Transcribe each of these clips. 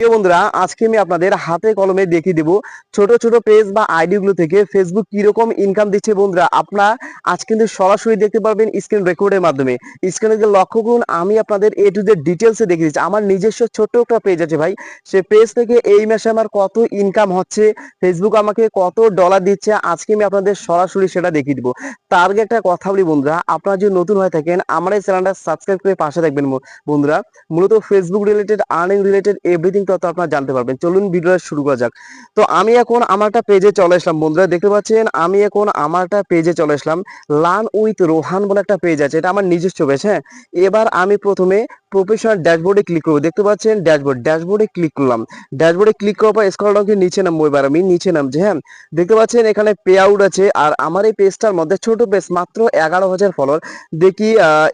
প্রিয় বন্ধুরা, আজকে আমি আপনাদের হাতে কলমে দেখিয়ে দেব ছোট ছোট পেজ বা আইডি গুলো থেকে ফেসবুক কিরকম ইনকাম দিচ্ছে। বন্ধুরা, আপনারা আজ কিন্তু সরাসরি দেখতে পারবেন স্ক্রিন রেকর্ডের মাধ্যমে। স্ক্রিনে যে লক্ষ্য করুন, আমি আপনাদের এ টু জেড ডিটেলসে দেখিয়ে দিচ্ছি। আমার নিজস্ব ছোট্ট একটা পেজ আছে ভাই, সে পেজ থেকে এই মাসে আমার কত ইনকাম হচ্ছে, ফেসবুক আমাকে কত ডলার দিচ্ছে, আজকে আমি আপনাদের সরাসরি সেটা দেখিয়ে দিব। তার আগে একটা কথা বলি বন্ধুরা, আপনারা যদি নতুন হয়ে থাকেন আমার এই চ্যানেলটা সাবস্ক্রাইব করে পাশে থাকবেন। বন্ধুরা, মূলত Facebook related, earning related everything তথ্য আপনারা জানতে পারবেন। চলুন ভিডিওটা শুরু করা যাক। তো আমি এখন আমার একটা পেজে চলে আসলাম। বন্ধুরা দেখতে পাচ্ছেন, আমি এখন আমার একটা পেজে চলে আসলাম। লার্ন উইথ রোহান বলে একটা পেজ আছে, এটা আমার নিজস্ব পেজ। হ্যাঁ, এবার আমি প্রথমে প্রফেশনাল ড্যাশবোর্ডে ক্লিক করবো। দেখতে পাচ্ছেন ড্যাশবোর্ডে ক্লিক করলাম। ড্যাশবোর্ডে ক্লিক করার পর স্ক্রল ডাউন করে নিচে নামবো। এবার আমি নিচে নামছি। হ্যাঁ, দেখতে পাচ্ছেন এখানে পে আউট আছে। আর আমার এই পেজটার মধ্যে ছোট পেজ, মাত্র 11,000 ফলোয়ার। দেখি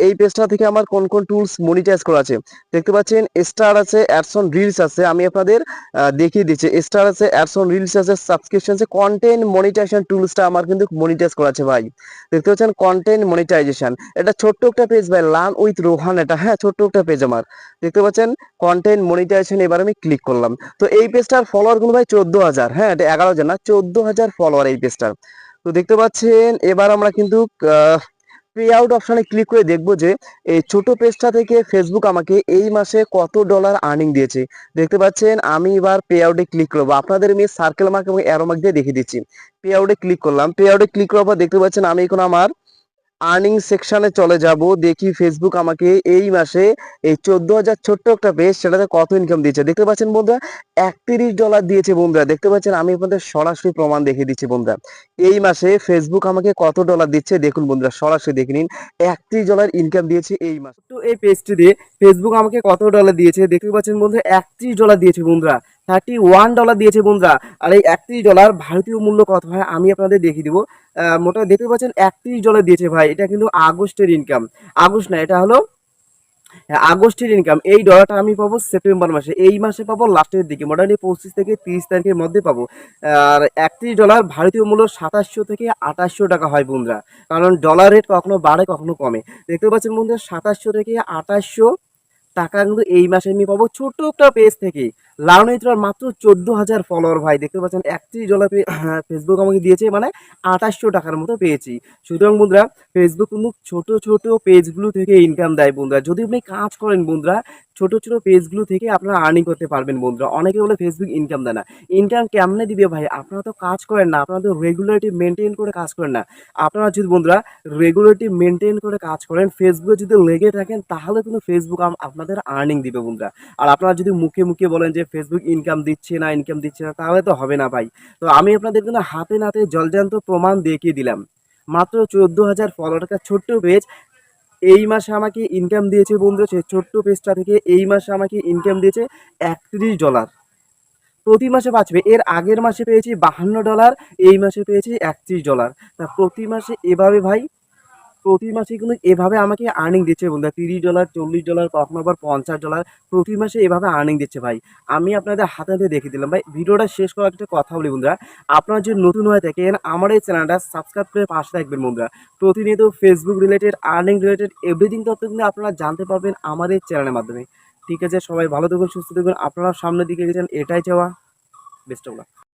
এই পেজটা থেকে আমার কোন কোন টুলস মনিটাইজ করা আছে। দেখতে পাচ্ছেন স্টার আছে, অ্যাডস অন রিলস আছে। আমি আপনাদের দেখিয়ে দিচ্ছি। স্টার আছে, অ্যাডস অন রিলস আছে, সাবস্ক্রিপশন আছে, কন্টেন্ট মনিটাইজেশন টুলসটা আমার কিন্তু মনিটাইজ করা আছে ভাই। দেখতে পাচ্ছেন কন্টেন্ট মনিটাইজেশন, এটা ছোট্ট একটা পেজ ভাই, লার্ন উইথ রোহান। এটা হ্যাঁ ছোট্ট একটা পেজ আমার। দেখতে পাচ্ছেন কন্টেন্ট মনিটাইজেশন। এবার আমি ক্লিক করলাম। তো এই পেজটার ফলোয়ার গুলো ভাই 14,000। হ্যাঁ, এটা 11,000 না, 14,000 ফলোয়ার এই পেজটার। তো দেখতে পাচ্ছেন এবার আমরা কিন্তু পে আউট অপশনে ক্লিক করে দেখবো যে এই ছোট পেজটা থেকে ফেসবুক আমাকে এই মাসে কত ডলার আর্নিং দিয়েছে। দেখতে পাচ্ছেন আমি এবার পে আউটে ক্লিক করবো। আপনাদের আমি সার্কেল মার্ক এবং অ্যারো মার্ক দিয়ে দেখিয়ে দিচ্ছি। পে আউটে ক্লিক করলাম। পে আউটে ক্লিক করার পর দেখতে পাচ্ছেন আমি এখন আমার আর্নিং সেকশনে চলে যাব। দেখি ফেসবুক আমাকে এই মাসে এই 14,000 ছোট্ট একটা পেজ, সেটাতে কত ইনকাম দিয়েছে। দেখতে পাচ্ছেন বন্ধুরা, $31 দিয়েছে। বন্ধুরা দেখতে পাচ্ছেন, আমি আপনাদের সরাসরি প্রমাণ দেখিয়ে দিচ্ছি। বন্ধুরা, এই মাসে ফেসবুক আমাকে কত ডলার দিচ্ছে দেখুন। বন্ধুরা সরাসরি দেখে নিন, $31 ইনকাম দিয়েছে এই মাসে। তো এই পেজটি দিয়ে ফেসবুক আমাকে কত ডলার দিয়েছে দেখতে পাচ্ছেন বন্ধুরা, $31 দিয়েছে। বন্ধুরা $31 দিয়েছে বন্ধুরা। আর এই $31 ভারতীয় মূল্য কত হয় আমি আপনাদের দেখিয়ে দিব। মোটামুটি দেখতে পাচ্ছেন $31 দিয়েছে ভাই। এটা কিন্তু আগস্টের ইনকাম, আগস্ট না, এটা হলো আগস্টের ইনকাম। এই ডলারটা আমি পাবো সেপ্টেম্বর মাসে, এই মাসে পাবো লাস্টের দিকে, মোটামুটি 25 থেকে 30 তারিখের মধ্যে পাবো। আর $31 ভারতীয় মূল্য 2700 থেকে 2800 টাকা হয় বন্ধুরা, কারণ ডলার রেট কখনো বাড়ে কখনো কমে। দেখতে পাচ্ছেন বন্ধুরা, 2700 থেকে 2800 টাকা কিন্তু এই মাসে আমি পাবো ছোট্ট একটা পেজ থেকে। লার্ন উইথ রোহান মাত্র 14,000 ফলোয়ার ভাই। দেখতে পাচ্ছেন $31 ফেসবুক আমাকে দিয়েছে, মানে 2800 টাকার মতো পেয়েছি। সুতরাং বন্ধুরা, ফেসবুক কিন্তু ছোট ছোট পেজগুলো থেকে ইনকাম দেয় বন্ধুরা। যদি আপনি কাজ করেন বন্ধুরা, ছোট ছোট পেজগুলো থেকে আপনারা আর্নিং করতে পারবেন বন্ধুরা। অনেকে বলে ফেসবুক ইনকাম দেয় না। ইনকাম কেমনে দিবে ভাই? আপনারা তো কাজ করেন না, আপনারা তো রেগুলারিটি মেনটেন করে কাজ করেন না। আপনারা যদি বন্ধুরা রেগুলারিটি মেনটেন করে কাজ করেন, ফেসবুকে যদি লেগে থাকেন, তাহলে কিন্তু ফেসবুক আপনাদের আর্নিং দিবে বন্ধুরা। আর আপনারা যদি মুখে মুখে বলেন যে ফেসবুক ইনকাম দিচ্ছে না, ইনকাম দিচ্ছে না, তাহলে তো হবে না ভাই। তো আমি আপনাদের কিন্তু হাতে নাতে জলজান্ত প্রমাণ দেখিয়ে দিলাম। মাত্র 14,000 ফলোয়ার, একটা ছোট্ট পেজ এই মাসে আমাকে ইনকাম দিয়েছে বন্ধুরা। সেই ছোট্ট পেজটা থেকে এই মাসে আমাকে ইনকাম দিয়েছে $31। প্রতি মাসে বাঁচবে, এর আগের মাসে পেয়েছি $52, এই মাসে পেয়েছি $31। তা প্রতি মাসে এভাবে ভাই, প্রতি মাসে কিন্তু এভাবে আমাকে আর্নিং দিচ্ছে বন্ধুরা। $30, $40, কখনো আবার $50 প্রতি মাসে এভাবে আর্নিং দিচ্ছে ভাই। আমি আপনাদের হাতে হাতে দেখিয়ে দিলাম ভাই। ভিডিওটা শেষ করার একটা কথা বলি বন্ধুরা, আপনারা যদি নতুন হয়ে থাকেন আমার এই চ্যানেলটা সাবস্ক্রাইব করে পাশে থাকবেন বন্ধুরা। প্রতিনিয়ত Facebook related, earning related everything তথ্য কিন্তু আপনারা জানতে পারবেন আমার এই চ্যানেলের মাধ্যমে। ঠিক আছে, সবাই ভালো থাকুন, সুস্থ থাকুন, আপনারা সামনের দিকে গেছেন, এটাই চাওয়া। Best of luck.